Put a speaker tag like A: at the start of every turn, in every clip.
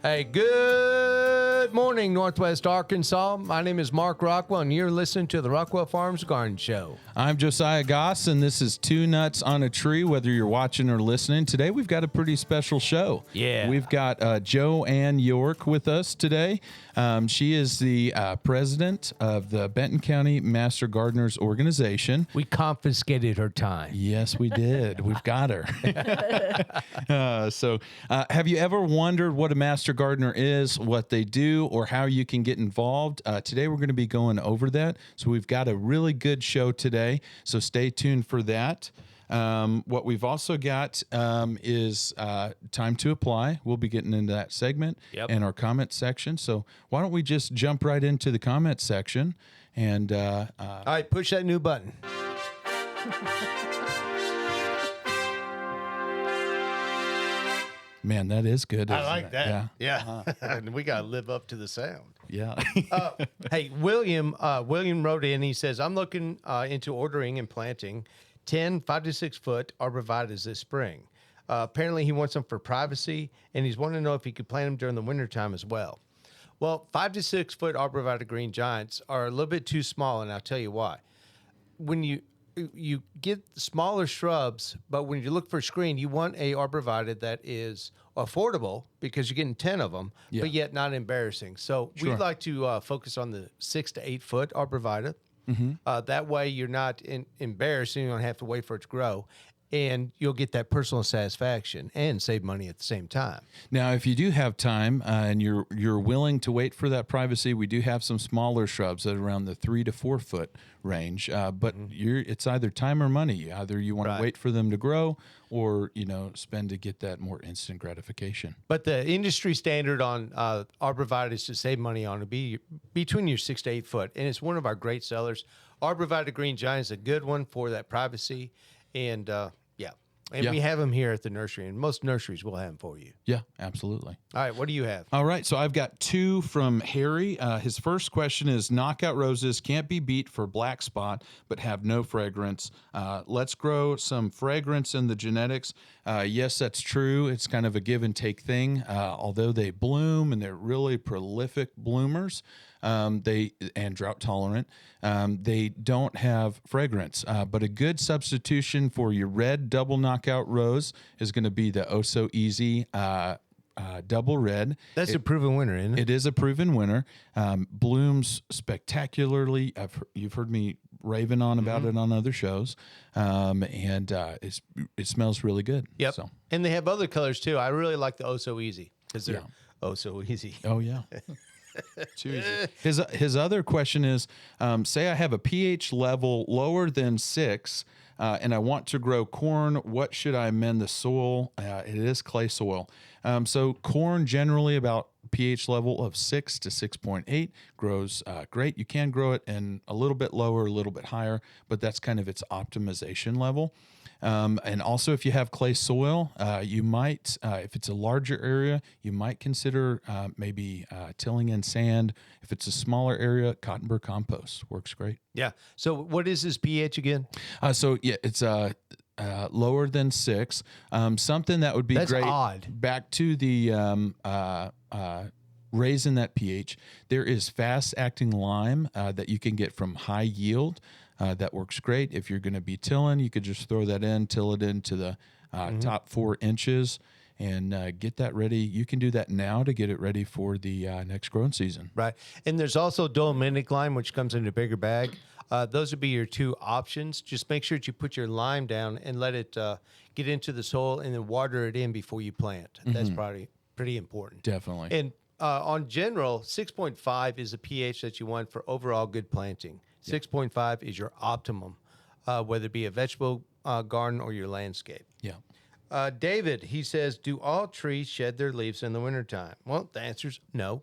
A: Hey, good morning, Northwest Arkansas. My name is Mark Rockwell, and you're listening to the Rockwell Farms Garden Show.
B: I'm Josiah Goss, and this is Two Nuts on a Tree, whether you're watching or listening. Today, we've got a pretty special show.
A: Yeah.
B: We've got Joanne York with us today. She is the president of the Benton County Master Gardeners Organization.
A: We confiscated her time.
B: Yes, we did. We've got her. Have you ever wondered what a Master Gardener is, what they do, or how you can get involved? Today, we're going to be going over that. So we've got a really good show today. So stay tuned for that. What we've also got is time to apply. We'll be getting into that segment and our comment section. So why don't we just jump right into the comment section and
A: all right, push that new button.
B: Man, that is good.
A: I like that. Yeah. And we got to live up to the sound.
B: Yeah.
A: Hey, William wrote in. He says, I'm looking into ordering and planting 10 5 to 6 foot arborvitaes this spring. Apparently, he wants them for privacy, and he's wanting to know if he could plant them during the wintertime as well. Well, 5 to 6 foot arborvitae green giants are a little bit too small, and I'll tell you why. When you get smaller shrubs, but when you look for a screen, you want a arborvitae that is affordable because you're getting 10 of them, but yet not embarrassing. So we'd like to focus on the 6 to 8 foot arborvitae. That way you're not embarrassed and you don't have to wait for it to grow. And you'll get that personal satisfaction and save money at the same time.
B: Now, if you do have time and you're willing to wait for that privacy, we do have some smaller shrubs that are around the 3 to 4 foot range. But it's either time or money. Either you want to wait for them to grow, or spend to get that more instant gratification.
A: But the industry standard on arborvitaes to save money on would be between your 6 to 8 foot, and it's one of our great sellers. Arborvitae green giant is a good one for that privacy, and we have them here at the nursery, and most nurseries will have them for you.
B: Yeah, absolutely.
A: All right, what do you have?
B: All right, so I've got two from Harry. His first question is, knockout roses can't be beat for black spot, but have no fragrance. Let's grow some fragrance in the genetics. Yes, that's true. It's kind of a give and take thing. Although they bloom and they're really prolific bloomers, and drought tolerant, they don't have fragrance. But a good substitution for your red double knockout rose is going to be the Oh So Easy double red.
A: That's a proven winner, isn't it?
B: It is a proven winner. Blooms spectacularly. You've heard me raving on about it on other shows, and it smells really good.
A: Yep.
B: So.
A: And they have other colors too. I really like the Oh So Easy because they're oh so easy.
B: Oh yeah. Too easy. His other question is, say I have a pH level lower than 6, and I want to grow corn. What should I amend the soil? It is clay soil. So corn generally about pH level of 6 to 6.8 grows great. You can grow it in a little bit lower, a little bit higher, but that's kind of its optimization level. And also, if you have clay soil, you might, if it's a larger area, you might consider maybe tilling in sand. If it's a smaller area, cotton burr compost works great.
A: Yeah. So what is this pH again?
B: It's lower than 6. Something that would be
A: That's
B: great.
A: Odd.
B: Back to the raising that pH. There is fast-acting lime that you can get from High Yield. That works great. If you're going to be tilling, you could just throw that in, till it into the top 4 inches, and get that ready. You can do that now to get it ready for the next growing season.
A: Right. And there's also dolomitic lime, which comes in a bigger bag. Those would be your two options. Just make sure that you put your lime down and let it get into the soil, and then water it in before you plant. That's probably pretty important.
B: Definitely.
A: And on general, 6.5 is the pH that you want for overall good planting. 6.5 is your optimum, whether it be a vegetable garden or your landscape.
B: Yeah.
A: David, he says, do all trees shed their leaves in the wintertime? Well, the answer is no.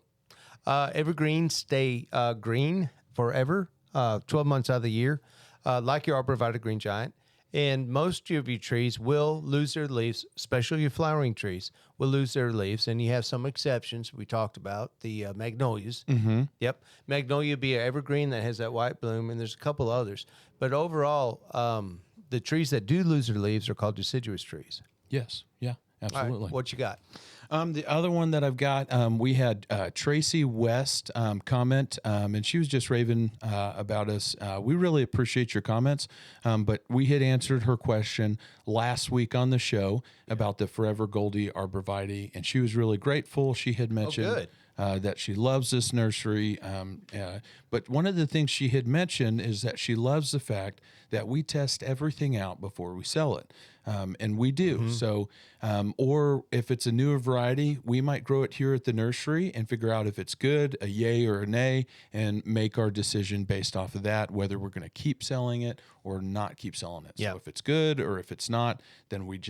A: Evergreens stay green forever, 12 months out of the year, like your arborvitae green giant. And most of your trees will lose their leaves, especially your flowering trees, will lose their leaves. And you have some exceptions. We talked about the magnolias.
B: Mm-hmm.
A: Yep. Magnolia would be an evergreen that has that white bloom, and there's a couple others. But overall, the trees that do lose their leaves are called deciduous trees.
B: Yes. Yeah. absolutely.
A: What you got?
B: The other one that I've got, we had Tracy West comment, and she was just raving about us. We really appreciate your comments, but we had answered her question last week on the show about the Forever Goldie arborvitae, and she was really grateful. She had mentioned
A: good.
B: that she loves this nursery. But one of the things she had mentioned is that she loves the fact that we test everything out before we sell it. And we do. So, or if it's a newer variety, we might grow it here at the nursery and figure out if it's good, a yay or a nay, and make our decision based off of that, whether we're going to keep selling it or not keep selling it.
A: Yeah.
B: So if it's good or if it's not, then we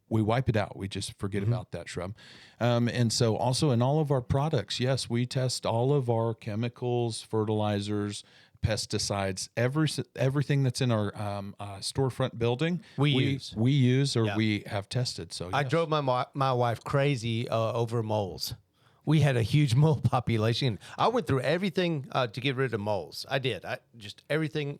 B: wipe it out. We just forget about that shrub. And so also in all of our products, yes, we test all of our chemicals, fertilizers, pesticides, everything that's in our storefront building. We use or we have tested. So
A: I drove my wife crazy over moles. We had a huge mole population. I went through everything to get rid of moles. I did. Everything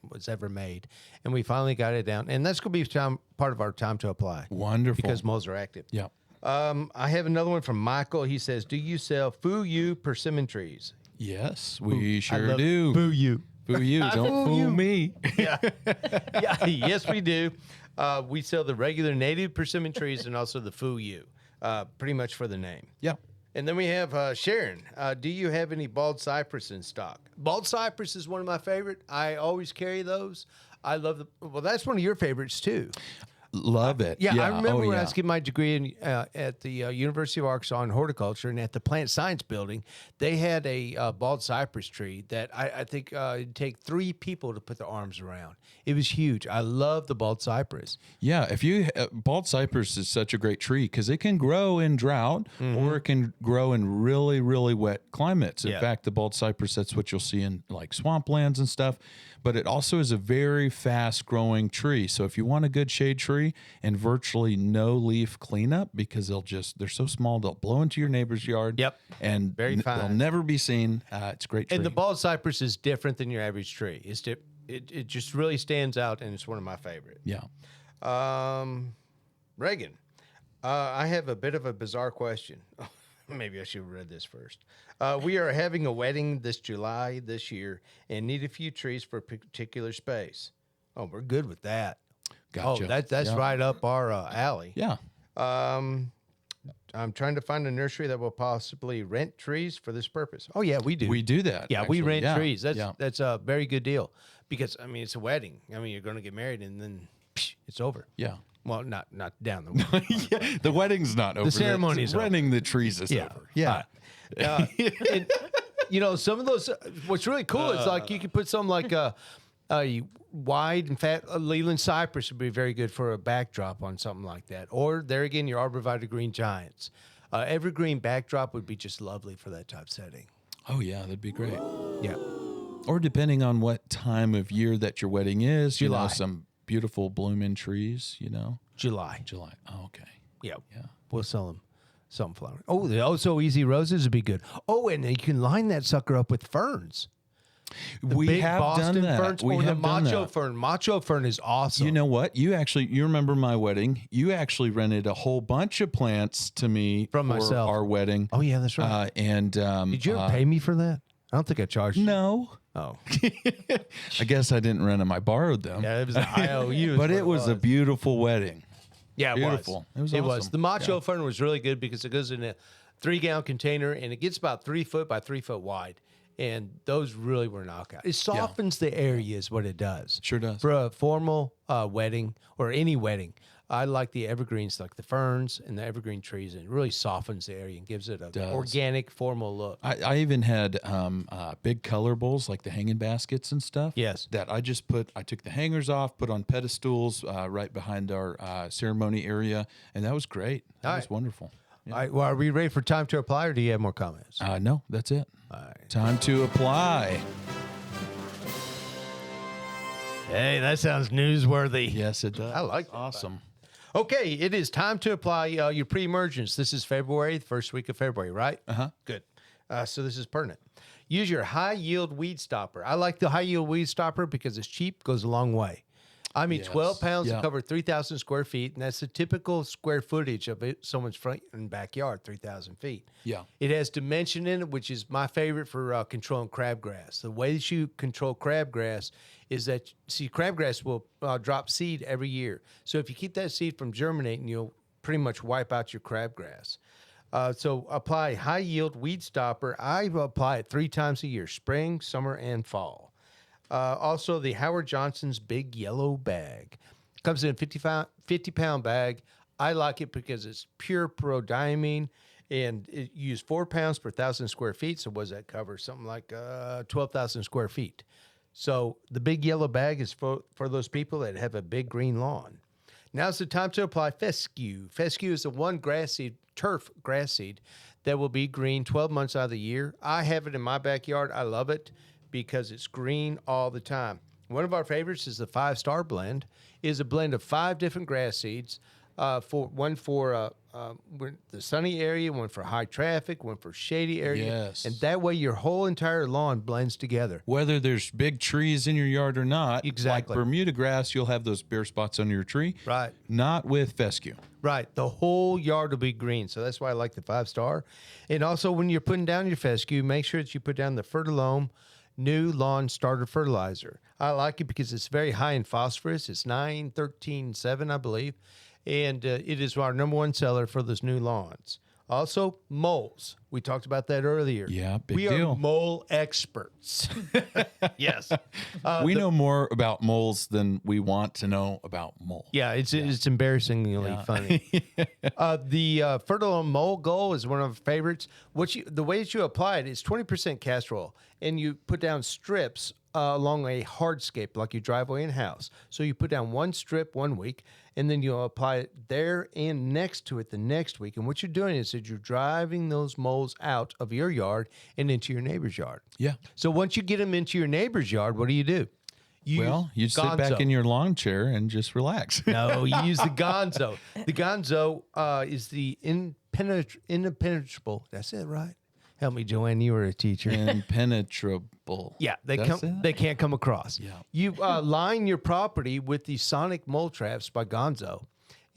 A: was ever made, and we finally got it down. And that's going to be part of our time to apply.
B: Wonderful,
A: because moles are active.
B: Yeah.
A: I have another one from Michael. He says, "Do you sell Fu-Yu persimmon trees?"
B: Yes, we sure do.
A: Fu-Yu.
B: Fu-Yu, don't fool me.
A: Yeah. Yes, we do. We sell the regular native persimmon trees and also the Fu-Yu, pretty much for the name.
B: Yeah.
A: And then we have Sharon. Do you have any bald cypress in stock? Bald cypress is one of my favorite. I always carry those. I love well, that's one of your favorites too.
B: Love it.
A: Yeah, I remember when I was getting my degree at the University of Arkansas in horticulture, and at the plant science building, they had a bald cypress tree that I think it'd take 3 people to put their arms around. It was huge. I love the bald cypress.
B: Yeah, if you bald cypress is such a great tree because it can grow in drought or it can grow in really, really wet climates. In fact, the bald cypress, that's what you'll see in like swamplands and stuff. But it also is a very fast growing tree. So if you want a good shade tree and virtually no leaf cleanup, because they're so small, they'll blow into your neighbor's yard.
A: Yep.
B: And
A: Very fine.
B: They'll never be seen. It's a great tree.
A: And the bald cypress is different than your average tree. It just really stands out, and it's one of my favorite.
B: Yeah.
A: Reagan, I have a bit of a bizarre question. Maybe I should have read this first. We are having a wedding this July this year and need a few trees for a particular space. Oh, we're good with that.
B: Gotcha.
A: Oh, that's right up our alley.
B: Yeah.
A: I'm trying to find a nursery that will possibly rent trees for this purpose. Oh, yeah, we do.
B: We do that.
A: Yeah,
B: actually.
A: we rent trees.
B: Yeah.
A: That's a very good deal because, I mean, it's a wedding. I mean, you're going to get married and then it's over.
B: Yeah.
A: Well, not down the road.
B: Yeah, the wedding's not over.
A: The ceremony's over.
B: Renting the trees is over. Yeah.
A: And, some of those, what's really cool is like you could put some like a wide and fat Leland cypress would be very good for a backdrop on something like that. Or there again, your arborvitae green giants. Evergreen backdrop would be just lovely for that type setting.
B: Oh, yeah, that'd be great.
A: Yeah.
B: Or depending on what time of year that your wedding is,
A: July.
B: Some beautiful blooming trees,
A: July.
B: Oh, okay.
A: Yeah.
B: Yeah.
A: We'll sell them sunflower. Oh, the Oh So Easy roses would be good. Oh, and you can line that sucker up with ferns.
B: We
A: big
B: have
A: Boston
B: done that.
A: ferns,
B: We
A: or the
B: have done
A: macho
B: that.
A: fern. Macho fern is awesome.
B: You know what? You remember my wedding. You actually rented a whole bunch of plants to me
A: From
B: for
A: myself.
B: our wedding.
A: Oh, yeah, that's right. Did you ever pay me for that? I don't think I charged you.
B: No.
A: Oh.
B: I guess I didn't rent them. I borrowed them.
A: Yeah, it was an IOU.
B: But it was a beautiful wedding.
A: Yeah,
B: beautiful.
A: It was.
B: It was awesome.
A: The macho fern was really good because it goes in a 3-gallon container and it gets about 3 foot by 3 foot wide. And those really were knockout. It softens the area is what it does.
B: Sure does.
A: For a formal wedding or any wedding, I like the evergreens, like the ferns and the evergreen trees. And it really softens the area and gives it an organic, formal look.
B: I even had big color bowls, like the hanging baskets and stuff.
A: Yes.
B: That I took the hangers off, put on pedestals right behind our ceremony area. And that was great. That was wonderful. Yeah.
A: All right, well, are we ready for time to apply or do you have more comments?
B: No, that's it.
A: All right.
B: Time to apply.
A: Hey, that sounds newsworthy.
B: Yes, it does.
A: I like that.
B: Awesome.
A: Okay, it is time to apply your pre-emergence. This is February, the first week of February, right?
B: Uh-huh.
A: Good. So this is pertinent. Use your high-yield weed stopper. I like the high-yield weed stopper because it's cheap, goes a long way. I mean,
B: Yes.
A: 12 pounds
B: Yeah.
A: to cover 3,000 square feet, and that's the typical square footage of someone's front and backyard, 3,000 feet.
B: Yeah.
A: It has dimension in it, which is my favorite for controlling crabgrass. The way that you control crabgrass is that, see, crabgrass will drop seed every year. So if you keep that seed from germinating, you'll pretty much wipe out your crabgrass. So apply high yield weed stopper. I apply it 3 times a year, spring, summer, and fall. Also, the Howard Johnson's Big Yellow Bag. Comes in a 50-pound bag. I like it because it's pure prodiamine, and it use 4 pounds per 1,000 square feet. So what does that cover? Something like 12,000 square feet. So the Big Yellow Bag is for those people that have a big green lawn. Now's the time to apply fescue. Fescue is the one grass seed, turf grass seed, that will be green 12 months out of the year. I have it in my backyard. I love it because it's green all the time. One of our favorites is the 5-star blend. It is a blend of 5 different grass seeds, one for the sunny area, one for high traffic, one for shady area.
B: Yes.
A: And that way your whole entire lawn blends together.
B: Whether there's big trees in your yard or not,
A: Exactly.
B: like Bermuda grass, you'll have those bare spots on your tree.
A: Right.
B: Not with fescue.
A: Right. The whole yard will be green. So that's why I like the 5-star. And also, when you're putting down your fescue, make sure that you put down the Fertilome new lawn starter fertilizer. I like it because it's very high in phosphorus. It's 9-13-7, I believe. And it is our number 1 seller for those new lawns. Also, moles. We talked about that earlier.
B: Yeah, big
A: we
B: deal.
A: are mole experts. Yes.
B: We know more about moles than we want to know about moles.
A: Yeah, it's embarrassingly funny. The Fertilome Mole Goal is one of our favorites. The way that you apply it is 20% castor oil, and you put down strips along a hardscape like your driveway and house. So you put down 1 strip 1 week, and then you'll apply it there and next to it the next week. And what you're doing is that you're driving those moles out of your yard and into your neighbor's yard.
B: Yeah.
A: So once you get them into your neighbor's yard, what do? You
B: You sit back in your lawn chair and just relax.
A: No, you use the Gonzo. The Gonzo is the impenetrable. That's it, right? Help me, Joanne. You were a teacher.
B: Impenetrable.
A: Yeah, they
B: That's it?
A: They can't come across.
B: Yeah.
A: You line your property with the Sonic Mole Traps by Gonzo,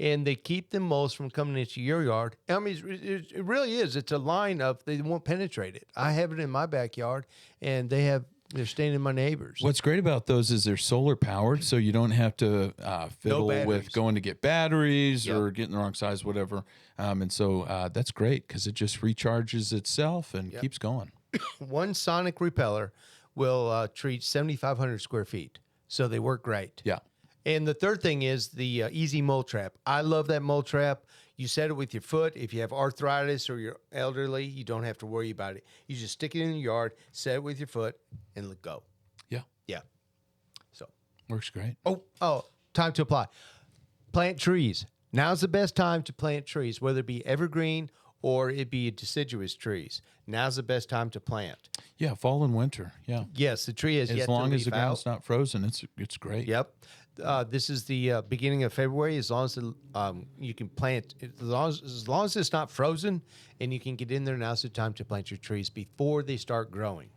A: and they keep the moles from coming into your yard. I mean, it really is. It's a line of they won't penetrate it. I have it in my backyard, and they're staying in my neighbors.
B: What's great about those is they're solar powered, so you don't have to fiddle with going to get batteries or getting the wrong size, whatever. And so that's great because it just recharges itself and keeps going.
A: One Sonic repeller will treat 7,500 square feet, so they work great.
B: Yeah.
A: And the third thing is the Easy Mole Trap. I love that mole trap. You set it with your foot. If you have arthritis or you're elderly, you don't have to worry about it. You just stick it in your yard, set it with your foot, and let go.
B: Yeah.
A: Yeah. So.
B: Works great.
A: Oh, time to apply. Plant trees. Now's the best time to plant trees, whether it be evergreen or it be deciduous trees. Now's the best time to plant.
B: Yeah, fall and winter. Yeah.
A: Yes, the tree has yet
B: As
A: to
B: long as
A: leaf
B: the ground's
A: out.
B: not frozen, it's great.
A: Yep. This is the beginning of February. As long as you can plant, as long as it's not frozen and you can get in there, now's the time to plant your trees before they start growing.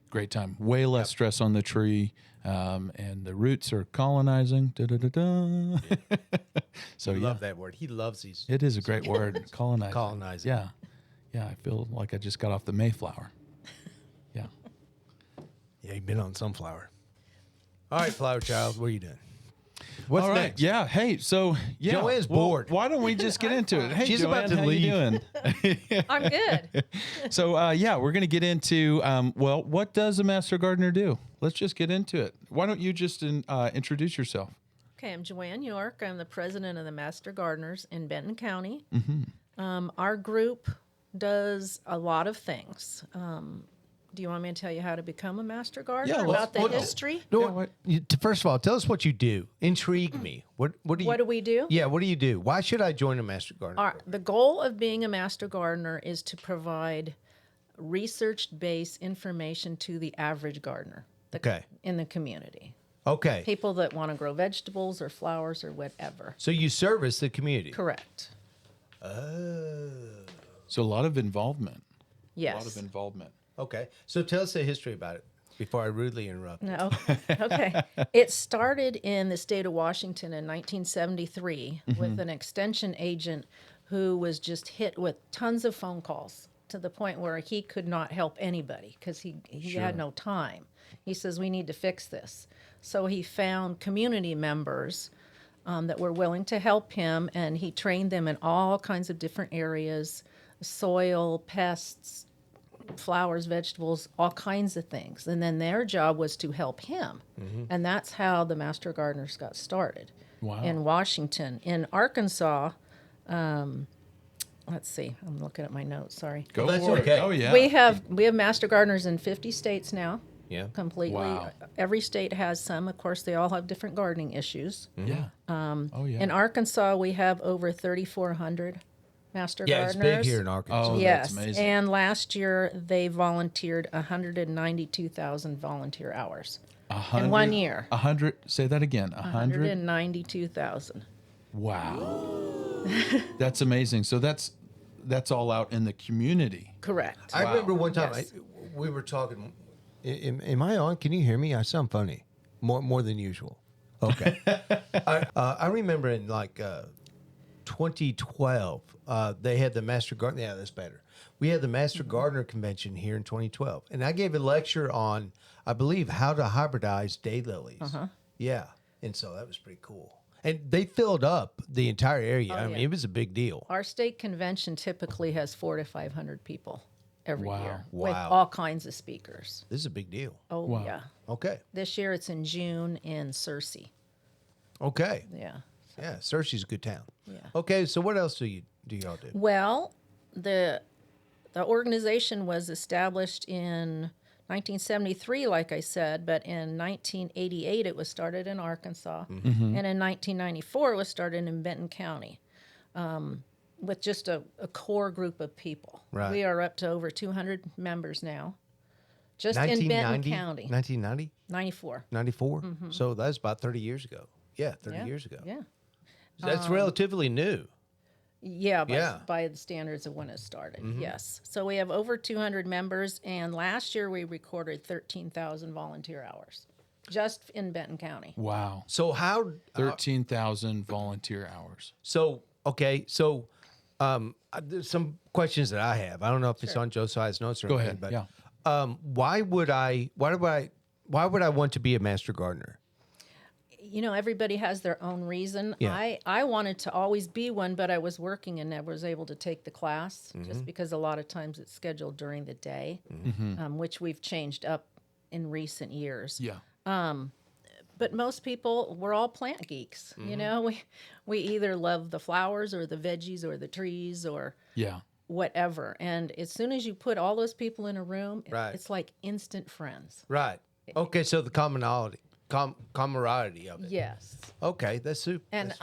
B: Great time. Way less stress on the tree, and the roots are colonizing. Da-da-da-da. So
A: I love that word. He loves these.
B: it is a great word. Colonizing.
A: Colonizing.
B: Yeah, yeah. I feel like I just got off the Mayflower. Yeah.
A: Yeah, you've been on sunflower. All right, Flower Child, what are you doing? What's
B: All right.
A: next?
B: Yeah. Hey. So yeah.
A: Joanne's bored.
B: Why don't we just get into it? Hey,
A: She's
B: Joanne,
A: about to
B: how
A: leave.
B: you doing?
C: I'm good.
B: So yeah, we're going to get into what does a master gardener do? Let's just get into it. Why don't you just introduce yourself?
C: Okay, I'm Joanne York. I'm the president of the Master Gardeners in Benton County.
B: Mm-hmm.
C: Our group does a lot of things. Do you want me to tell you how to become a master gardener?
B: Yeah,
C: about the
B: well,
C: history?
A: No, first of all, tell us what you do. Intrigue me. What do you?
C: What do we do?
A: Yeah, what do you do? Why should I join a master gardener?
C: The goal of being a master gardener is to provide research-based information to the average gardener in the community.
A: Okay.
C: People that want to grow vegetables or flowers or whatever.
A: So you service the community.
C: Correct.
A: Oh.
B: So a lot of involvement.
C: Yes.
B: A lot of involvement.
A: Okay. So tell us the history about it. before I rudely interrupt.
C: No. Okay. It started in the state of Washington in 1973 with an extension agent who was just hit with tons of phone calls to the point where he could not help anybody because he had no time. He says, we need to fix this. So he found community members that were willing to help him, and he trained them in all kinds of different areas, soil, pests, flowers, vegetables, all kinds of things. And then their job was to help him. And that's how the Master Gardeners got started in Washington. In Arkansas, let's see, I'm looking at my notes, sorry.
B: Go
A: That's
B: for
A: okay.
B: it. Oh, yeah.
C: We have Master Gardeners in 50 states now.
A: Yeah.
C: Completely.
B: Wow.
C: Every state has some. Of course, they all have different gardening issues.
B: Yeah. Oh, yeah.
C: In Arkansas, we have over 3,400 Master
A: Yeah, it's
C: Gardeners.
A: big here in Arkansas.
B: Oh,
C: Yes,
B: that's amazing.
C: and last year they volunteered 192,000 volunteer hours in 1 year.
B: 100. Say that again. 100.
C: 192,000.
B: Wow. That's amazing. So that's all out in the community.
C: Correct.
A: I remember one time
C: Yes.
A: we were talking. Am I on? Can you hear me? I sound funny, more than usual. Okay. I remember in like 2012, they had the Master Gardener. Yeah, that's better. We had the Master Gardener convention here in 2012, and I gave a lecture on, I believe, how to hybridize daylilies. Yeah, and so that was pretty cool. And they filled up the entire area. I mean,
C: yeah.
A: it was a big deal.
C: Our state convention typically has 400 to 500 people every
B: Wow.
C: year with
A: Wow.
C: all kinds of speakers.
A: This is a big deal.
C: Oh,
B: Wow.
C: yeah.
A: Okay.
C: This year it's in June in Searcy.
A: Okay.
C: Yeah.
A: Yeah, Searcy's a good town.
C: Yeah.
A: Okay, so what else do y'all do?
C: Well, the organization was established in 1973, like I said, but in 1988 it was started in Arkansas, and in 1994 it was started in Benton County, with just a core group of people.
A: Right.
C: We are up to over 200 members now, just in Benton County.
A: 1990?
C: 94.
A: 94? So that's about 30 years ago. Yeah, 30
C: Yeah.
A: years ago.
C: Yeah.
A: That's relatively new.
C: Yeah,
A: Yeah.
C: by the standards of when it started, yes. So we have over 200 members, and last year we recorded 13,000 volunteer hours just in Benton County.
B: Wow.
A: So how
B: 13,000 volunteer hours.
A: okay, there's some questions that I have. I don't know if it's on Josiah's notes or
B: Go
A: anything,
B: ahead.
A: but why would I want to be a Master Gardener?
C: You know, everybody has their own reason.
A: Yeah.
C: I wanted to always be one, but I was working and never was able to take the class just because a lot of times it's scheduled during the day, which we've changed up in recent years.
B: Yeah.
C: But most people, we're all plant geeks. You know, we either love the flowers or the veggies or the trees or
B: Yeah.
C: whatever. And as soon as you put all those people in a room,
A: Right.
C: it's like instant friends.
A: Right. Okay, so the camaraderie of it.
C: Yes.
A: Okay, that's super.
C: And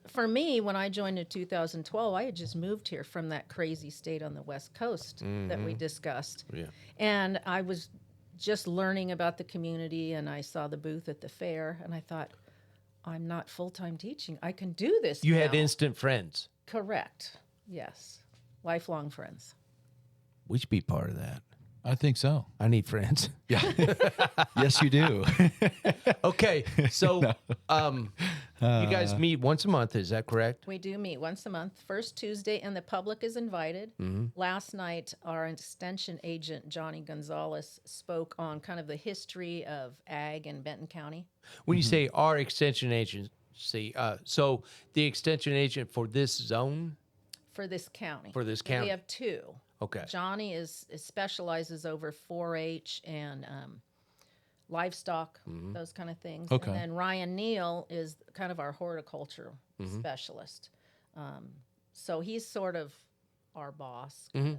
C: for me, when I joined in 2012, I had just moved here from that crazy state on the West Coast that we discussed.
A: Yeah.
C: And I was just learning about the community, and I saw the booth at the fair, and I thought, I'm not full-time teaching. I can do this
A: You
C: now.
A: had instant friends.
C: Correct. Yes. Lifelong friends.
A: We should be part of that.
B: I think so.
A: I need friends.
B: Yeah. Yes, you do.
A: Okay, so you guys meet once a month, is that correct?
C: We do meet once a month, first Tuesday, and the public is invited. Last night, our extension agent, Johnny Gonzalez, spoke on kind of the history of ag in Benton County.
A: When you say our extension agency, so the extension agent for this zone?
C: For this county.
A: For this
C: And
A: county.
C: we have two.
A: Okay.
C: Johnny specializes over 4-H and livestock, those kind of things.
B: Okay.
C: And then Ryan Neal is kind of our horticulture specialist. So he's sort of our boss, kind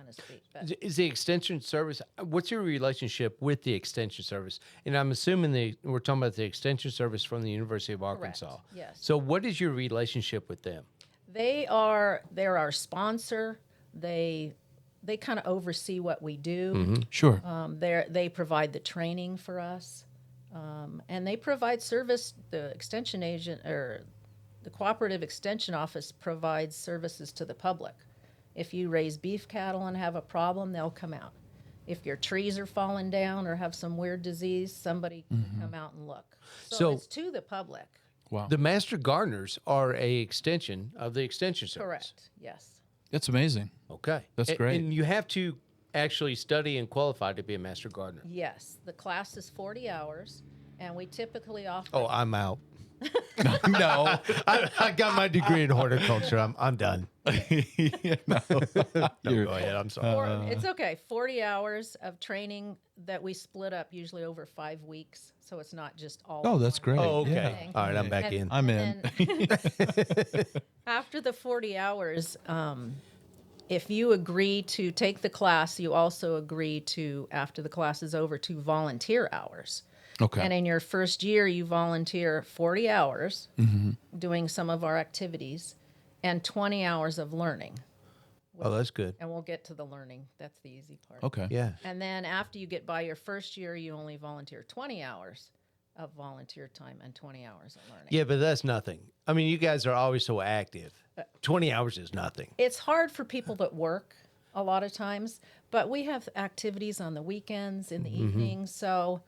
C: of speak. But
A: Is the extension service, what's your relationship with the extension service? And I'm assuming we're talking about the extension service from the University of Arkansas.
C: yes.
A: So what is your relationship with them?
C: they're our sponsor. They kind of oversee what we do.
B: Sure.
C: They provide the training for us, and they provide service. The extension agent or the cooperative extension office provides services to the public. If you raise beef cattle and have a problem, they'll come out. If your trees are falling down or have some weird disease, somebody can come out and look. So,
A: So-
C: it's to the public.
B: Wow.
A: The master gardeners are a extension of the extension service.
C: Correct. Yes.
B: That's amazing.
A: Okay.
B: That's great.
A: And you have to actually study and qualify to be a master gardener.
C: Yes. The class is 40 hours, and we typically offer.
A: Oh, I'm out.
B: No.
A: I got my degree in horticulture. I'm done.
B: No,
A: Go ahead. I'm sorry.
C: It's okay. 40 hours of training that we split up usually over 5 weeks. So it's not just all.
B: Oh, that's great.
A: Oh, okay.
B: Yeah.
A: All right, I'm back in.
B: I'm in.
C: After the 40 hours, if you agree to take the class, you also agree to, after the class is over, to volunteer hours.
B: Okay.
C: And in your first year, you volunteer 40 hours doing some of our activities and 20 hours of learning.
A: Oh, that's good.
C: And we'll get to the learning. That's the easy part.
B: Okay.
A: Yeah.
C: And then after you get by your first year, you only volunteer 20 hours of volunteer time and 20 hours of learning.
A: Yeah, but that's nothing. I mean, you guys are always so active. 20 hours is nothing.
C: It's hard for people that work a lot of times, but we have activities on the weekends, in the evenings, so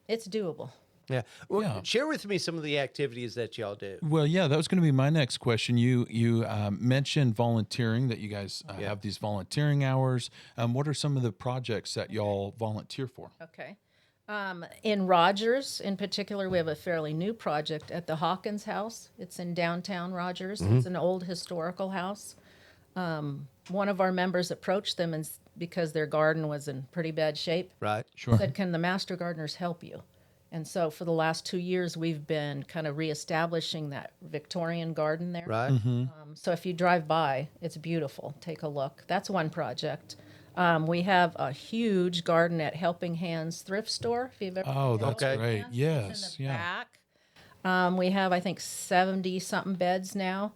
C: it's doable.
A: Yeah. Well,
B: Yeah.
A: share with me some of the activities that y'all do.
B: Well, yeah, that was going to be my next question. You mentioned volunteering, that you guys have these volunteering hours. What are some of the projects that y'all volunteer for?
C: Okay. In Rogers, in particular, we have a fairly new project at the Hawkins House. It's in downtown Rogers. It's an old historical house. One of our members approached them and because their garden was in pretty bad shape,
A: Right.
B: Sure.
C: said, "Can the master gardeners help you?" And so for the last 2 years, we've been kind of reestablishing that Victorian garden there.
A: Right.
C: So if you drive by, it's beautiful. Take a look. That's one project. We have a huge garden at Helping Hands Thrift Store. If you've ever
B: Oh,
C: been to
B: that's
C: Helping
B: great.
C: Hands,
B: Yes.
C: it's in the
B: Yeah.
C: back. We have, I think, 70-something beds now,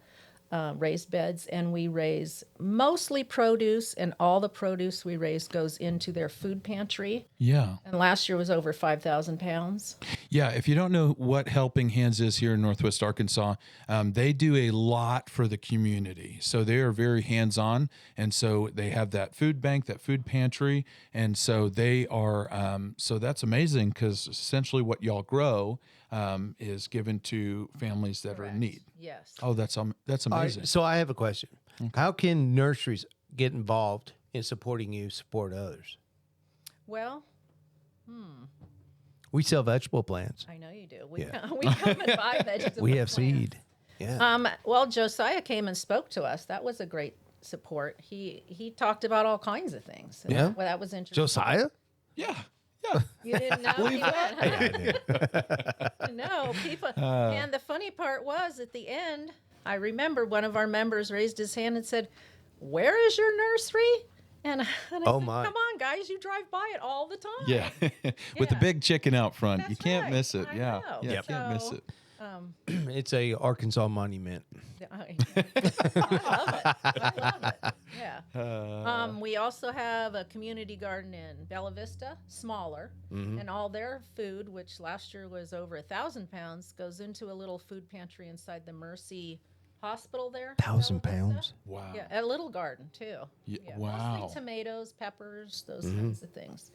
C: raised beds, and we raise mostly produce, and all the produce we raise goes into their food pantry.
B: Yeah.
C: And last year was over 5,000 pounds.
B: Yeah, if you don't know what Helping Hands is here in Northwest Arkansas, they do a lot for the community. So they are very hands-on, and so they have that food bank, that food pantry, and so they are. So that's amazing because essentially what y'all grow is given to families that are in need.
C: Yes.
B: Oh, that's
A: All right,
B: amazing.
A: so I have a question. How can nurseries get involved in supporting you, support others?
C: Well,
A: We sell vegetable plants.
C: I know you do. We come and buy vegetables.
A: We have seed. Yeah.
C: Well, Josiah came and spoke to us. That was a great support. He talked about all kinds of things.
A: Yeah?
C: Well, that was interesting.
A: Josiah?
B: Yeah. Yeah.
C: You didn't know he went, huh? No, people. And the funny part was at the end, I remember one of our members raised his hand and said, "Where is your nursery?" And I
A: Oh,
C: said,
A: my.
C: "Come on, guys, you drive by it all the time."
B: Yeah. With the
C: Yeah.
B: big chicken out front. You
C: That's
B: can't
C: right.
B: miss it.
C: I
B: Yeah.
C: know.
B: Yeah, you can't miss
C: So-
B: it.
A: It's a Arkansas monument.
C: I love it. I love it. Yeah. We also have a community garden in Bella Vista, smaller, and all their food, which last year was over 1,000 pounds, goes into a little food pantry inside the Mercy Hospital there.
A: 1,000
C: Bella Vista.
A: pounds?
B: Wow.
C: Yeah, a little garden too.
B: Yeah, wow.
C: Mostly tomatoes, peppers, those kinds of things.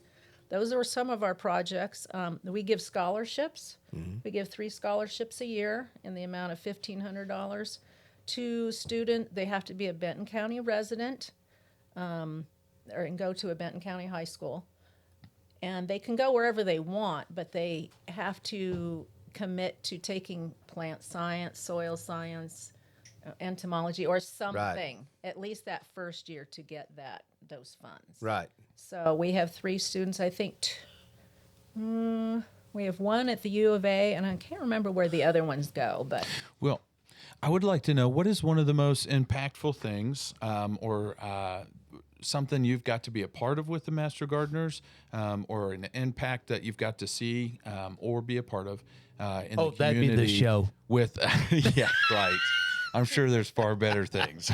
C: Those are some of our projects. We give scholarships. We give 3 scholarships a year in the amount of $1,500 to student. They have to be a Benton County resident or and go to a Benton County high school. And they can go wherever they want, but they have to commit to taking plant science, soil science, entomology, or something, at least that first year to get those funds.
A: Right.
C: So we have 3 students, I think. We have one at the U of A, and I can't remember where the other ones go, but
B: Well, I would like to know, what is one of the most impactful things or something you've got to be a part of with the Master Gardeners or an impact that you've got to see or be a part of in the community?
A: that'd be the show.
B: With, yeah, right. I'm sure there's far better things.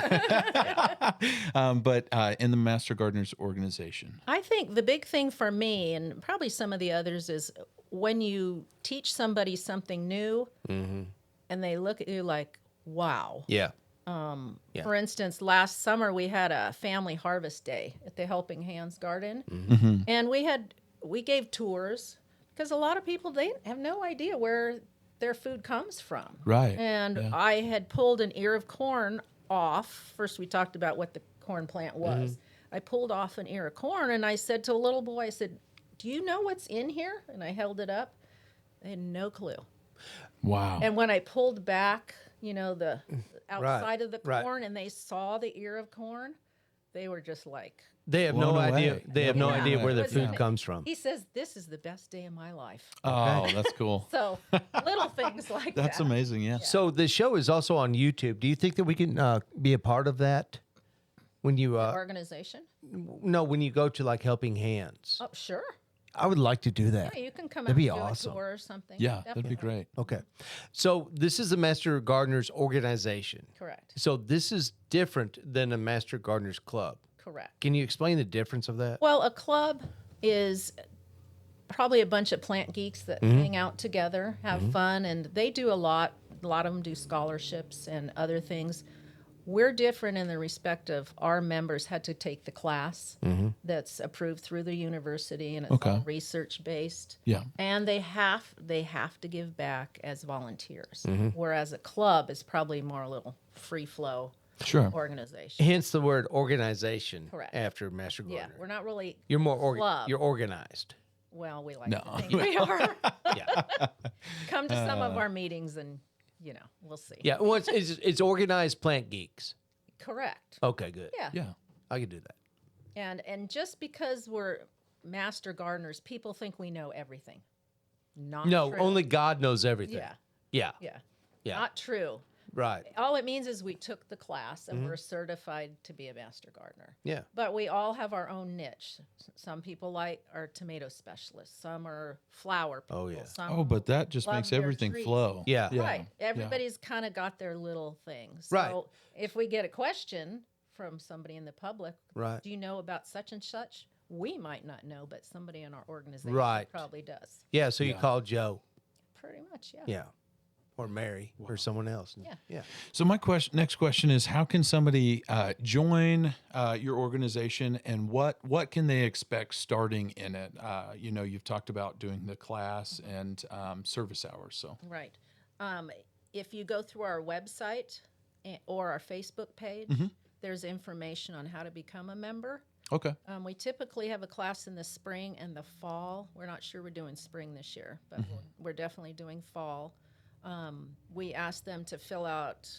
B: But in the Master Gardeners organization.
C: I think the big thing for me, and probably some of the others, is when you teach somebody something new and they look at you like, wow.
A: Yeah. Yeah.
C: For instance, last summer we had a family harvest day at the Helping Hands Garden, and we gave tours because a lot of people they have no idea where their food comes from.
B: Right.
C: And
B: Yeah.
C: I had pulled an ear of corn off. First, we talked about what the corn plant was. I pulled off an ear of corn, and I said to a little boy, I said, "Do you know what's in here?" And I held it up. They had no clue.
B: Wow.
C: And when I pulled back, the outside of the
A: right.
C: corn, and they saw the ear of corn, they were just like,
A: They have
B: Blown
A: no
B: away.
A: idea. They have no
C: Yeah.
A: idea where their
C: It was
A: food
C: ama-
A: comes from.
C: he says, "This is the best day of my life."
B: Oh, that's cool.
C: So little things like that.
B: That's amazing. Yeah.
A: So the show is also on YouTube. Do you think that we can be a part of that when you
C: Organization?
A: no when you go to like Helping Hands?
C: Oh, sure.
A: I would like to do that.
C: Yeah, you can come
A: That'd
C: out
A: be
C: and do
A: awesome.
C: a tour or something.
B: Yeah, that'd be
C: Definitely.
B: great.
A: Okay, so this is the Master Gardeners organization.
C: Correct.
A: So this is different than a Master Gardeners Club.
C: Correct.
A: Can you explain the difference of that?
C: Well, a club is probably a bunch of plant geeks that hang out together, have fun, and they do a lot. A lot of them do scholarships and other things. We're different in the respect of our members had to take the class that's approved through the university, and it's
B: Okay.
C: all research based.
B: Yeah.
C: And they have to give back as volunteers, whereas a club is probably more a little free flow
B: Sure.
C: organization.
A: Hence the word organization.
C: Correct.
A: After Master
C: Yeah,
A: Gardener.
C: we're not really.
A: You're more
C: club.
A: you're organized.
C: Well, we like
B: No.
C: to think we are.
A: Yeah.
C: Come to some of our meetings, and we'll see.
A: Yeah. Well, it's organized plant geeks.
C: Correct.
A: Okay, good.
C: Yeah.
B: Yeah.
A: I can do that.
C: And just because we're master gardeners, people think we know everything. Not
A: No,
C: true.
A: only God knows everything.
C: Yeah.
A: Yeah.
C: Yeah.
A: Yeah.
C: Not true.
A: Right.
C: All it means is we took the class and we're certified to be a master gardener.
A: Yeah.
C: But we all have our own niche. Some people are tomato specialists. Some are flower people.
A: Oh, yeah.
C: Some
B: Oh, but that just
C: love
B: makes
C: their
B: everything
C: trees.
B: flow.
A: Yeah.
C: Right. Everybody's kind of got their little things.
A: Right.
C: So if we get a question from somebody in the public,
A: Right.
C: do you know about such and such? We might not know, but somebody in our organization
A: Right.
C: probably does.
A: Yeah. So you
B: Yeah.
A: call Joe.
C: Pretty much, yeah.
A: Yeah. Or Mary or someone else.
C: Yeah.
A: Yeah.
B: So my next question is, how can somebody join your organization, and what can they expect starting in it? You've talked about doing the class and service hours. So
C: Right. If you go through our website or our Facebook page, there's information on how to become a member.
B: okay,
C: We typically have a class in the spring and the fall. We're not sure we're doing spring this year, but we're definitely doing fall. We ask them to fill out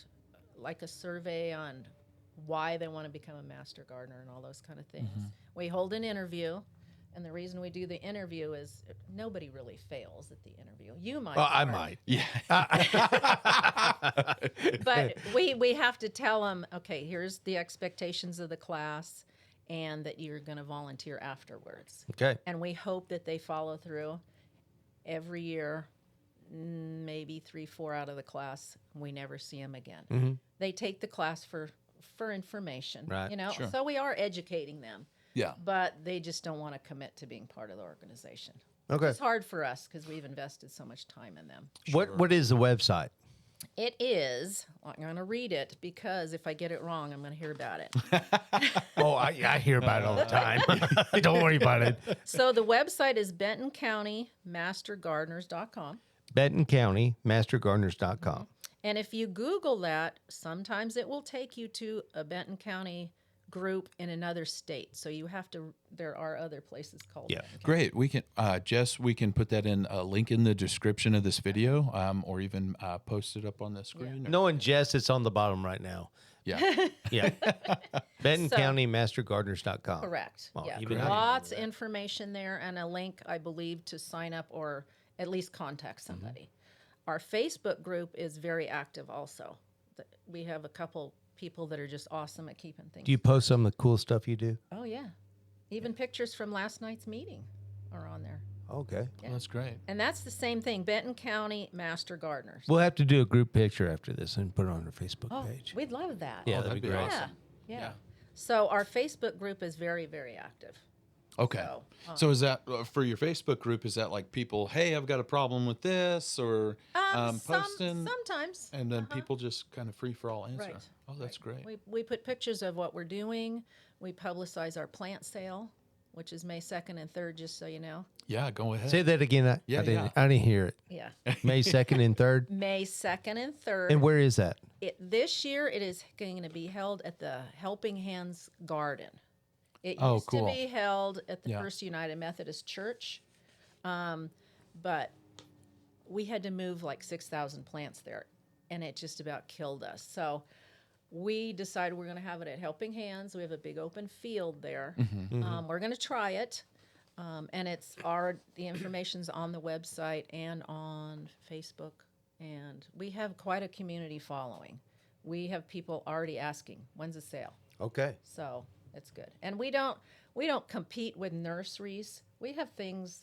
C: like a survey on why they want to become a master gardener and all those kind of things. We hold an interview, and the reason we do the interview is nobody really fails at the interview. You might.
A: Well, I
C: Mark,
A: might.
B: yeah,
C: but we have to tell them, okay, here's the expectations of the class, and that you're going to volunteer afterwards.
A: Okay.
C: And we hope that they follow through every year. Maybe 3-4 out of the class, we never see them again. They take the class for information,
A: Right.
B: Sure.
C: So we are educating them,
B: yeah.
C: but they just don't want to commit to being part of the organization.
A: Okay.
C: It's hard for us because we've invested so much time in them.
A: What is the website?
C: It is. I'm going to read it because if I get it wrong, I'm going to hear about it.
A: Oh, I hear about it all the time. Don't worry about it.
C: So the website is BentonCountyMasterGardeners.com.
A: Benton County, mastergardeners.com.
C: And if you Google that, sometimes it will take you to a Benton County group in another state. So you have to, there are other places called
A: Yeah.
C: Benton County.
B: Great. We can, Jess, we can put that in a link in the description of this video, or even post it up on the screen.
A: Knowing Jess, it's on the bottom right now.
B: Yeah.
A: Yeah. Benton
C: So-
A: County, mastergardeners.com.
C: Correct.
A: Well,
C: Yeah.
A: even
B: I didn't
C: Lots of information there and a link, I believe, to sign up or at least contact somebody. Our Facebook group is very active also. We have a couple people that are just awesome at keeping things.
A: Do you post some of the cool stuff you do?
C: Oh, yeah. Even pictures from last night's meeting are on there.
A: Okay.
B: Well, that's great.
C: And that's the same thing, Benton County Master Gardeners.
A: We'll have to do a group picture after this and put it on our Facebook
C: Oh,
A: page.
C: we'd love that.
A: Yeah,
B: Oh,
A: that'd be
B: that'd be
A: great.
C: Yeah.
B: awesome.
C: Yeah.
B: Yeah.
C: So our Facebook group is very, very active.
B: Okay. So is that for your Facebook group? Is that like people, hey, I've got a problem with this, or posting?
C: Sometimes.
B: And then people just kind of free for all answer.
C: Right.
B: Oh, that's great.
C: We put pictures of what we're doing. We publicize our plant sale, which is May 2nd and 3rd, just so you know.
B: Yeah, go ahead.
A: Say that again. I didn't hear it.
C: Yeah.
A: May 2nd and 3rd.
C: May 2nd and 3rd.
A: And where is that?
C: This year it is going to be held at the Helping Hands Garden. It
B: Oh,
C: used
B: cool.
C: to be held at the
B: Yeah.
C: First United Methodist Church, but we had to move like 6,000 plants there, and it just about killed us. So we decided we're going to have it at Helping Hands. We have a big open field there. We're going to try it, and the information's on the website and on Facebook, and we have quite a community following. We have people already asking, when's the sale?
A: Okay.
C: So it's good. And we don't compete with nurseries. We have things,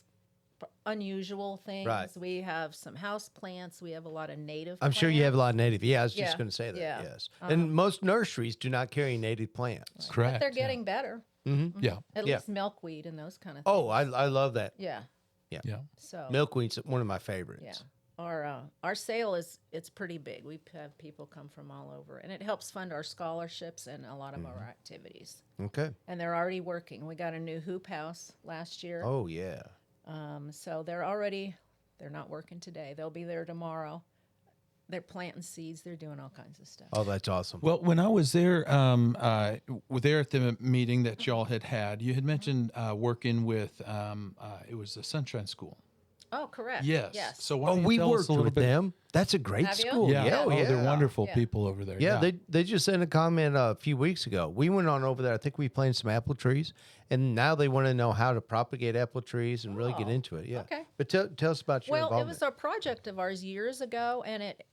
C: unusual things.
A: Right.
C: We have some house plants. We have a lot of native
A: I'm sure you have a
C: plants.
A: lot of native. Yeah, I was
C: Yeah,
A: just going to say that.
C: yeah.
A: Yes. And most nurseries do not carry native plants.
B: Correct.
C: But they're getting better.
B: Yeah.
C: At
A: Yeah.
C: least milkweed and those kind of things.
A: Oh, I love that.
C: Yeah.
B: Yeah.
C: So
A: Milkweed's one of my favorites.
C: yeah. Our sale it's pretty big. We have people come from all over, and it helps fund our scholarships and a lot of our activities.
A: Okay.
C: And they're already working. We got a new hoop house last year.
A: Oh, yeah.
C: So they're not working today. They'll be there tomorrow. They're planting seeds. They're doing all kinds of stuff.
A: Oh, that's awesome.
B: Well, when I was there, there at the meeting that y'all had, you had mentioned working with it was the Sunshine School.
C: Oh, correct.
B: Yes.
C: Yes.
B: So why don't you
A: we
B: tell us
A: worked
B: a little
A: with
B: bit?
A: them. That's a great
C: Have you?
A: school.
B: Yeah.
A: Yeah.
B: Oh,
A: yeah.
B: they're wonderful
C: Yeah.
B: people over there.
A: Yeah, they just sent a comment a few weeks ago. We went on over there. I think we planted some apple trees, and now they want to know how to propagate apple trees and really get
C: Oh,
A: into it. Yeah.
C: okay.
A: But tell us about your
C: Well, it
A: involvement.
C: was a project of ours years ago, and it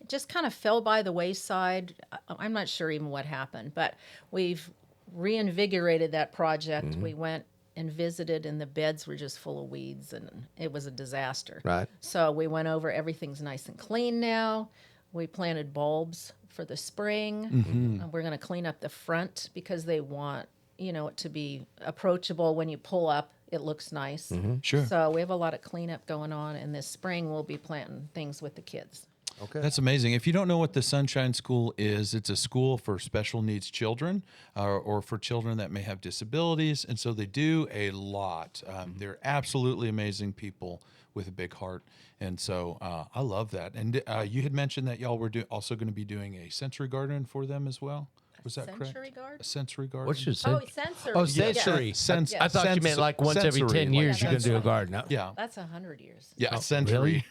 C: just kind of fell by the wayside. I'm not sure even what happened, but we've reinvigorated that project. We went and visited, and the beds were just full of weeds, and it was a disaster.
A: Right.
C: So we went over. Everything's nice and clean now. We planted bulbs for the spring. We're going to clean up the front because they want it to be approachable. When you pull up, it looks nice.
B: Sure.
C: So we have a lot of cleanup going on, and this spring we'll be planting things with the kids.
A: Okay.
B: That's amazing. If you don't know what the Sunshine School is, it's a school for special needs children or for children that may have disabilities. And so they do a lot. They're absolutely amazing people with a big heart. And so I love that. And you had mentioned that y'all were also going to be doing a sensory garden for them as well. Was that correct?
C: Sensory garden?
B: A sensory garden.
A: What's your
C: Oh, sensory.
A: Oh,
C: Yes.
A: sensory.
B: Sense-
A: I thought you meant like once every
B: sensory,
A: 10
B: like
A: years you're going to do a
C: that's
A: garden. No.
B: Yeah.
C: That's 100 years.
B: Yeah, a sensory.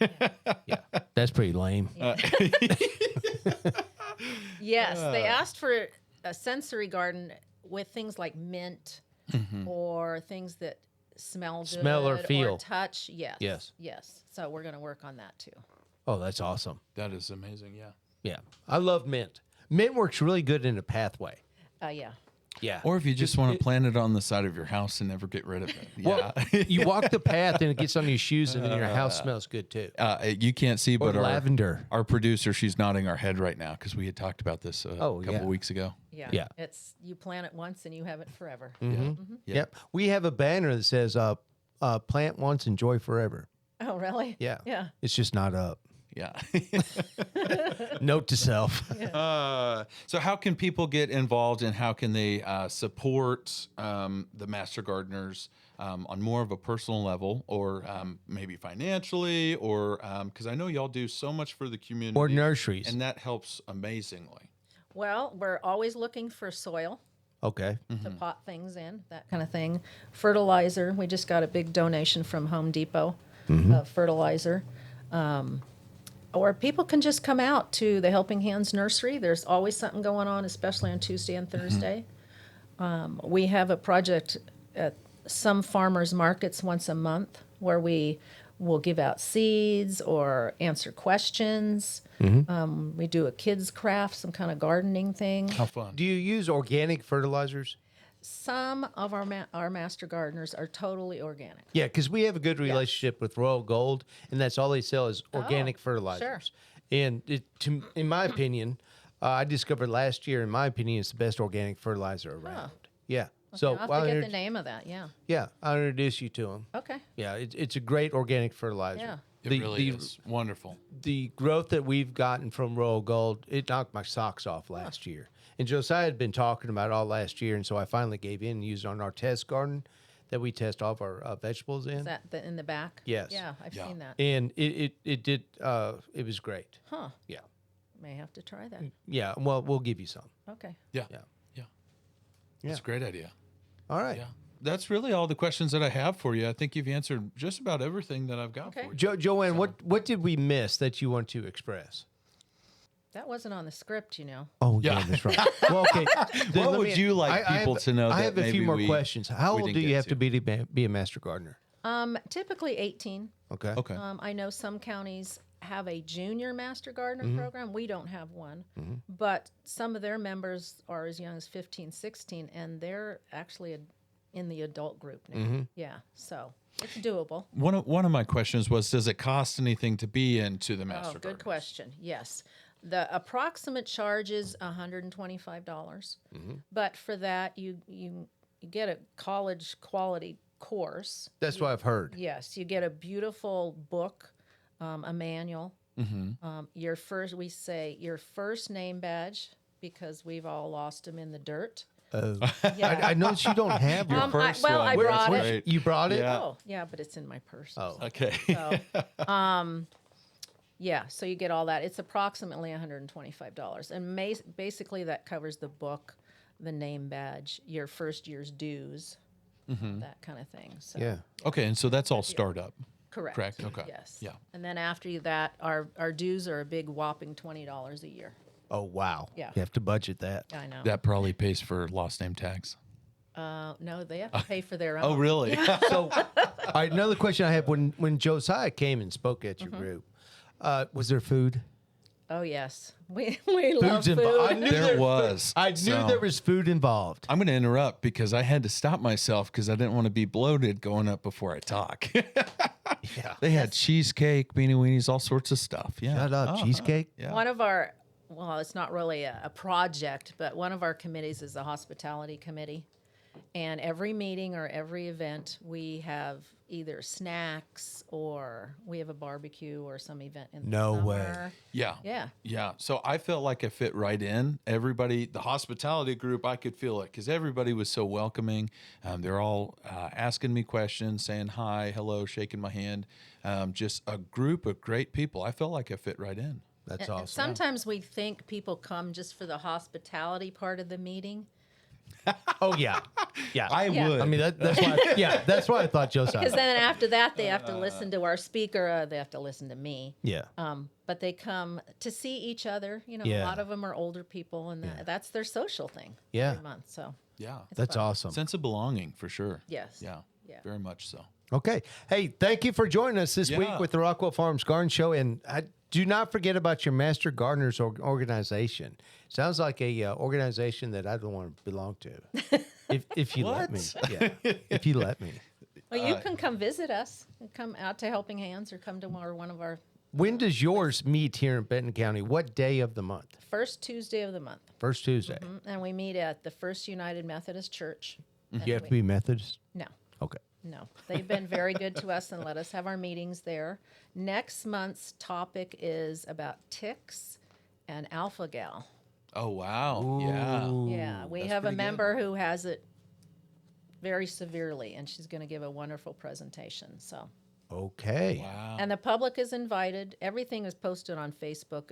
A: Yeah. That's pretty lame.
C: Yes, they asked for a sensory garden with things like mint or things that smell good
A: Smell or feel.
C: touch. Yes.
A: Yes.
C: Yes. So we're going to work on that too.
A: Oh, that's awesome.
B: That is amazing. Yeah.
A: Yeah. I love mint. Mint works really good in a pathway.
C: Yeah.
A: Yeah.
B: Or if you just want to plant it on the side of your house and never get rid of it.
A: Well,
B: Yeah.
A: you walk the path and it gets on your shoes, and then your house smells good too.
B: You can't see,
A: Or
B: but
A: lavender.
B: our producer, she's nodding her head right now because we had talked about this a couple
A: yeah.
B: weeks ago.
C: Yeah.
A: Yeah.
C: It's you plant it once and you have it forever.
B: Yeah.
A: Yep. We have a banner that says plant once, enjoy forever.
C: Oh, really?
A: Yeah.
C: Yeah.
A: It's just not up.
B: Yeah.
A: Note to self.
B: So how can people get involved and how can they support the Master Gardeners on more of a personal level or maybe financially or because I know y'all do so much for the community.
A: Or nurseries.
B: And that helps amazingly.
C: Well, we're always looking for soil
A: Okay.
C: to pot things in, that kind of thing. Fertilizer. We just got a big donation from Home Depot of fertilizer. Or people can just come out to the Helping Hands Nursery. There's always something going on, especially on Tuesday and Thursday. We have a project at some farmers markets once a month where we will give out seeds or answer questions. We do a kids craft, some kind of gardening thing.
B: How fun.
A: Do you use organic fertilizers?
C: Some of our master gardeners are totally organic.
A: Yeah, because we have a good relationship with Royal Gold, and that's all they sell is organic fertilizers. And in my opinion, I discovered last year, in my opinion, it's the best organic fertilizer around. Yeah. So
C: I'll have
A: while
C: to get
A: you're-
C: the name of that. Yeah.
A: yeah, I'll introduce you to him.
C: Okay.
A: Yeah, it's a great organic fertilizer.
C: Yeah.
B: It really is wonderful.
A: The growth that we've gotten from Royal Gold, it knocked my socks off last year. And Josiah had been talking about it all last year, and so I finally gave in and used it on our test garden that we test all of our vegetables in.
C: Is that in the back?
A: Yes.
C: Yeah, I've seen that.
A: And it did, it was great.
C: Huh.
A: Yeah.
C: May have to try that.
A: Yeah, well, we'll give you some.
C: Okay.
B: Yeah.
A: Yeah.
B: Yeah. That's a great idea.
A: All right.
B: Yeah. That's really all the questions that I have for you. I think you've answered just about everything that I've got
C: Okay.
B: for you.
A: Joanne, what did we miss that you want to express?
C: That wasn't on the script, you know.
A: Oh,
B: Yeah.
A: that's right. Well, okay. Then
B: What
A: let
B: would you like people to know
A: I
B: that
A: have a few
B: maybe
A: more
B: we-
A: questions. How
B: we
A: old
B: didn't
A: do you
B: get
A: have
B: to?
A: to be a master gardener?
C: Typically 18.
A: Okay.
B: Okay.
C: I know some counties have a junior master gardener
A: Mm-hmm.
C: program. We don't have one. But some of their members are as young as 15, 16, and they're actually in the adult group now.
A: Mm-hmm.
C: Yeah, so it's doable.
B: One of my questions was, does it cost anything to be into the master
C: Good
B: garden?
C: question. Yes. The approximate charge is $125. But for that, you get a college quality course.
A: That's what I've heard.
C: Yes, you get a beautiful book, a manual. Your first name badge, because we've all lost them in the dirt. Yeah.
A: I noticed you don't have your
B: first
C: well,
B: one.
C: I brought
B: Where's-
C: it.
A: You brought it?
B: Yeah.
C: Oh, yeah, but it's in my purse.
A: Oh.
B: Okay.
C: So, yeah, so you get all that. It's approximately $125, and basically that covers the book, the name badge, your first year's dues, that kind of thing. So,
A: Yeah.
B: Okay, and so that's all startup.
C: correct.
B: Correct, okay.
C: Yes.
B: Yeah.
C: And then after that, our dues are a big whopping $20 a year.
A: Oh, wow.
C: Yeah.
A: You have to budget that.
C: I know.
B: That probably pays for lost name tags.
C: No, they have to pay for their own.
B: Oh, really?
A: So, all right, another question I have: when Josiah came and spoke at your group, was there food?
C: Oh yes, we love
A: Food's involved. I
C: food.
A: knew
B: There was.
A: I knew
B: So-
A: there was food involved.
B: I'm going to interrupt because I had to stop myself because I didn't want to be bloated going up before I talk.
A: Yeah.
B: They had cheesecake, beanie weenies, all sorts of stuff. Yeah.
A: Shut up, cheesecake.
B: Yeah.
C: One of our, well, it's not really a project, but one of our committees is the hospitality committee. And every meeting or every event, we have either snacks or we have a barbecue or some event in the
A: No way.
C: summer.
B: Yeah.
C: Yeah.
B: Yeah. So I felt like I fit right in. Everybody, the hospitality group, I could feel it because everybody was so welcoming. They're all asking me questions, saying hi, hello, shaking my hand. Just a group of great people. I felt like I fit right in.
A: That's
C: And
A: awesome.
C: sometimes we think people come just for the hospitality part of the meeting.
A: Oh yeah, yeah.
C: Yeah.
B: would.
A: I mean, that's why. Yeah, that's why I thought Josiah.
C: Because then after that, they have to listen to our speaker. They have to listen to me.
A: Yeah.
C: But they come to see each other. You know,
A: Yeah.
C: a lot of them are older people, and that's their social thing
A: Yeah.
C: every month. So
B: Yeah.
A: That's awesome.
B: Sense of belonging for sure.
C: yes,
B: Yeah.
C: Yeah.
B: Very much so.
A: Okay. Hey, thank you for joining us this week
B: Yeah.
A: with the Rockwell Farms Garden Show. And do not forget about your Master Gardeners organization. Sounds like a organization that I don't want to belong to. If you let me. Yeah. If you let me.
C: Well, you can come visit us. Come out to Helping Hands or come to one of our
A: When does yours meet here in Benton County? What day of the month?
C: first Tuesday of the month.
A: First Tuesday.
C: And we meet at the First United Methodist Church.
A: You have to be Methodist?
C: No.
A: Okay.
C: No, they've been very good to us and let us have our meetings there. Next month's topic is about ticks and alpha-gal.
B: Oh, wow. Yeah.
C: Yeah, we
B: that's
C: have a
B: pretty good.
C: member who has it very severely, and she's going to give a wonderful presentation. So,
A: Okay.
B: Wow.
C: and the public is invited. Everything is posted on Facebook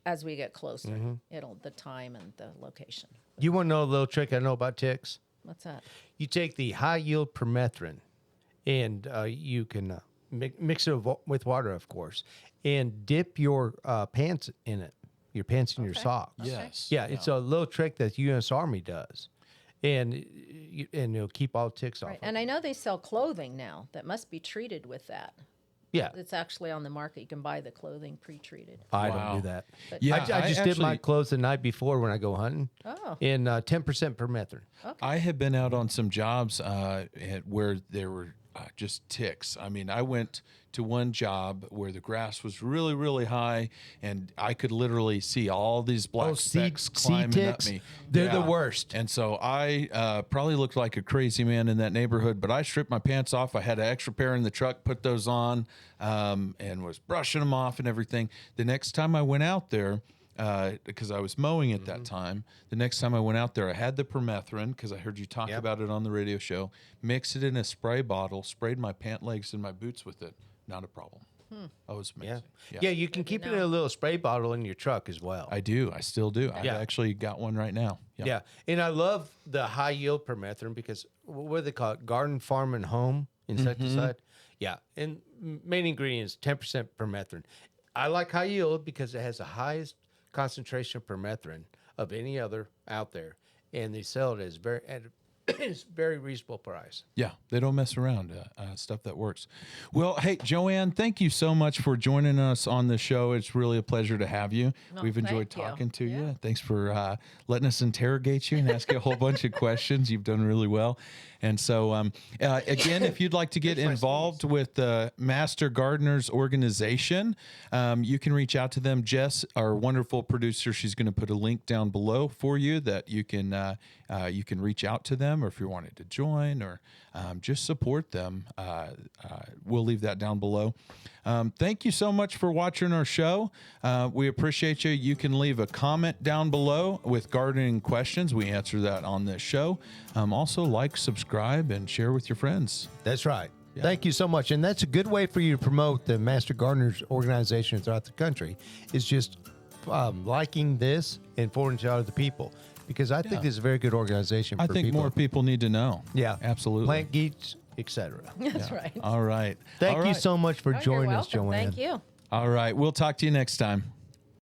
C: as we get closer. The time and the location.
A: You want to know a little trick I know about ticks?
C: What's that?
A: You take the high yield permethrin and you can mix it with water, of course, and dip your pants in it, your pants in your socks.
B: Yes.
A: Yeah, it's a little trick that U.S. Army does. And it'll keep all ticks off.
C: Right.
A: of
C: And I know they sell clothing now that must be treated with that.
A: Yeah,
C: It's actually on the market. You can buy the clothing pre-treated.
A: I
B: Wow.
A: don't do that.
B: Yeah,
A: I just dip my
B: actually-
A: clothes the night before when I go hunting.
C: Oh.
A: And 10% permethrin.
B: I have been out on some jobs where there were just ticks. I mean, I went to one job where the grass was really, really high, and I could literally see all these black specks climbing
A: ticks,
B: at me.
A: they're the worst.
B: And so I probably looked like a crazy man in that neighborhood, but I stripped my pants off. I had an extra pair in the truck, put those on, and was brushing them off and everything. The next time I went out there, because I was mowing at that time. The next time I went out there, I had the permethrin because I heard you talk about it on the radio show. Mixed it in a spray bottle, sprayed my pant legs and my boots with it. Not a problem. Oh, it was amazing.
A: Yeah, you can keep it in a little spray bottle in your truck as well.
B: I do. I still do. I've actually got one right now.
A: Yeah, and I love the high yield permethrin because what do they call it? Garden, farm, and home insecticide. Yeah, and main ingredients 10% permethrin. I like high yield because it has the highest concentration of permethrin of any other out there, and they sell it as it's very reasonable price.
B: Yeah, they don't mess around. Stuff that works. Well, hey, Joanne, thank you so much for joining us on the show. It's really a pleasure to have you. We've enjoyed talking to you. Thanks for letting us interrogate you and ask you a whole bunch of questions. You've done really well. And so, again, if you'd like to get involved with the Master Gardeners organization, you can reach out to them. Jess, our wonderful producer, she's going to put a link down below for you that you can reach out to them, or if you wanted to join or just support them, we'll leave that down below. Thank you so much for watching our show. We appreciate you. You can leave a comment down below with gardening questions. We answer that on this show. Also, like, subscribe, and share with your friends.
A: That's right. Yeah. Thank you so much. And that's a good way for you to promote the Master Gardeners organization throughout the country, is just liking this and forwarding to other people. Because I think this is a very good organization for people.
B: I think more people need to know.
A: Yeah.
B: Absolutely.
A: Plant geeks, etc.
C: That's right.
B: All right.
A: Thank you so much for joining us, Joanne.
C: Thank you.
B: All right. We'll talk to you next time.